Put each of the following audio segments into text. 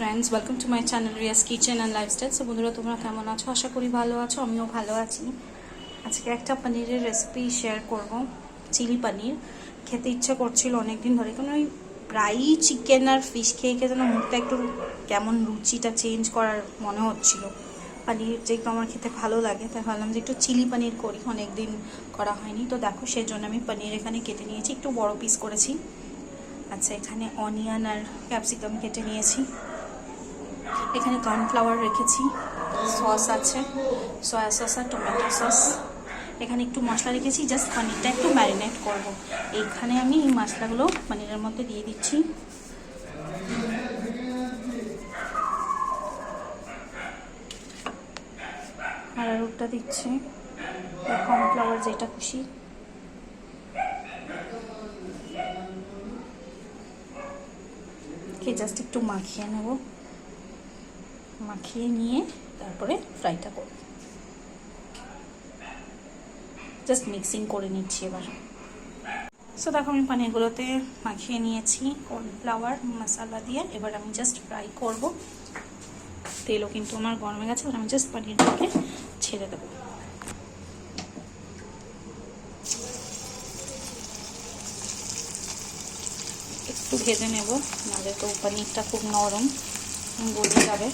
Friends, welcome to my channel Riya's kitchen and lifestyle. So বন্ধুরা, তোমরা কেমন আছো? আশা করি ভালো আছো, আমিও ভালো আছি। আজকে একটা পনিরের রেসিপি শেয়ার করব, চিলি পনির। খেতে ইচ্ছা করছিল অনেকদিন ধরে, কারণ ওই প্রায়ই চিকেন আর ফিশ খেয়ে খেয়ে যেন মুখটা একটু কেমন রুচিটা চেঞ্জ করার মনে হচ্ছিল। পনির যেহেতু আমার খেতে ভালো লাগে, তাই ভাবলাম যে একটু চিলি পনির করি, অনেকদিন করা হয়নি। তো দেখো, সেই জন্য আমি পনির এখানে কেটে নিয়েছি, একটু বড় পিস করেছি। আচ্ছা, এখানে অনিয়ন আর ক্যাপসিকাম কেটে নিয়েছি। এখানে কর্নফ্লাওয়ার রেখেছি, সস আছে, সয়া সস আর টমেটো সস। এখানে একটু মশলা রেখেছি, জাস্ট পনিরটা একটু ম্যারিনেট করব। এইখানে আমি এই মশলাগুলো পনিরের মধ্যে দিয়ে দিচ্ছি। আরারুটটা দিচ্ছি, কর্নফ্লাওয়ার যেটা খুশি। জাস্ট একটু মাখিয়ে নেব, মাখিয়ে নিয়ে তারপরে ফ্রাইটা করব। জাস্ট মিক্সিং করে নিচ্ছি এবার। সো দেখো, আমি পনিরগুলোতে মাখিয়ে নিয়েছি কর্নফ্লাওয়ার মশলা দিয়ে। এবার আমি জাস্ট ফ্রাই করব। তেলও কিন্তু আমার গরমে গেছে, এবার আমি জাস্ট পনিরটাকে ছেড়ে দেবো। একটু ভেজে নেব, নাহলে তো পনিরটা খুব নরম, গলে যাবে।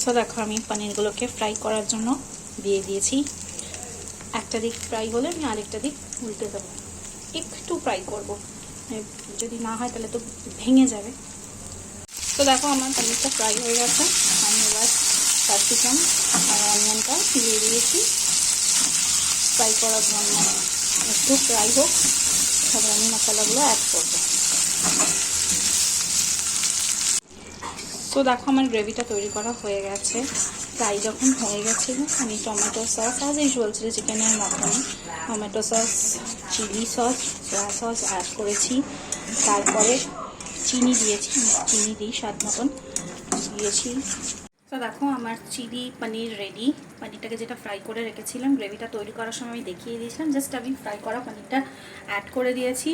সো দেখো, আমি পনিরগুলোকে ফ্রাই করার জন্য দিয়ে দিয়েছি। একটা দিক ফ্রাই হলে আমি আরেকটা দিক উল্টে দেবো। একটু ফ্রাই করব, যদি না হয় তাহলে তো ভেঙে যাবে। তো দেখো, আমার পনিরটা ফ্রাই হয়ে গেছে। আমি এবার ক্যাপসিকাম আর অনিয়নটা দিয়ে দিয়েছি ফ্রাই করার জন্য। একটু ফ্রাই হোক, তারপর আমি মশলাগুলো অ্যাড করবো। তো দেখো, আমার গ্রেভিটা তৈরি করা হয়ে গেছে। ফ্রাই যখন হয়ে গেছে, আমি টমেটো সস, অ্যাজ ইউজুয়াল ছিল চিকেনের মতনই, tomato sauce, chilli sauce, soya sauce add করেছি। তারপরে চিনি দিয়েছি, চিনি দিই স্বাদ মতন দিয়েছি। তো দেখো, আমার চিলি পনির রেডি। পনিরটাকে যেটা ফ্রাই করে রেখেছিলাম, গ্রেভিটা তৈরি করার সময় আমি দেখিয়ে দিয়েছিলাম, জাস্ট আমি ফ্রাই করা পনিরটা অ্যাড করে দিয়েছি।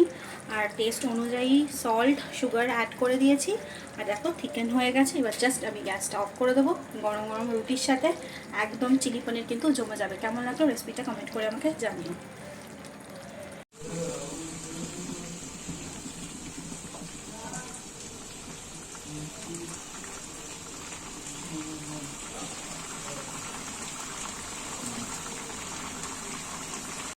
আর টেস্ট অনুযায়ী সল্ট, সুগার অ্যাড করে দিয়েছি। আর দেখো, থিকেন হয়ে গেছে। এবার জাস্ট আমি গ্যাসটা অফ করে দেবো। গরম গরম রুটির সাথে একদম চিলি পনির কিন্তু জমে যাবে। কেমন লাগলো রেসিপিটা কমেন্ট করে আমাকে জানিও।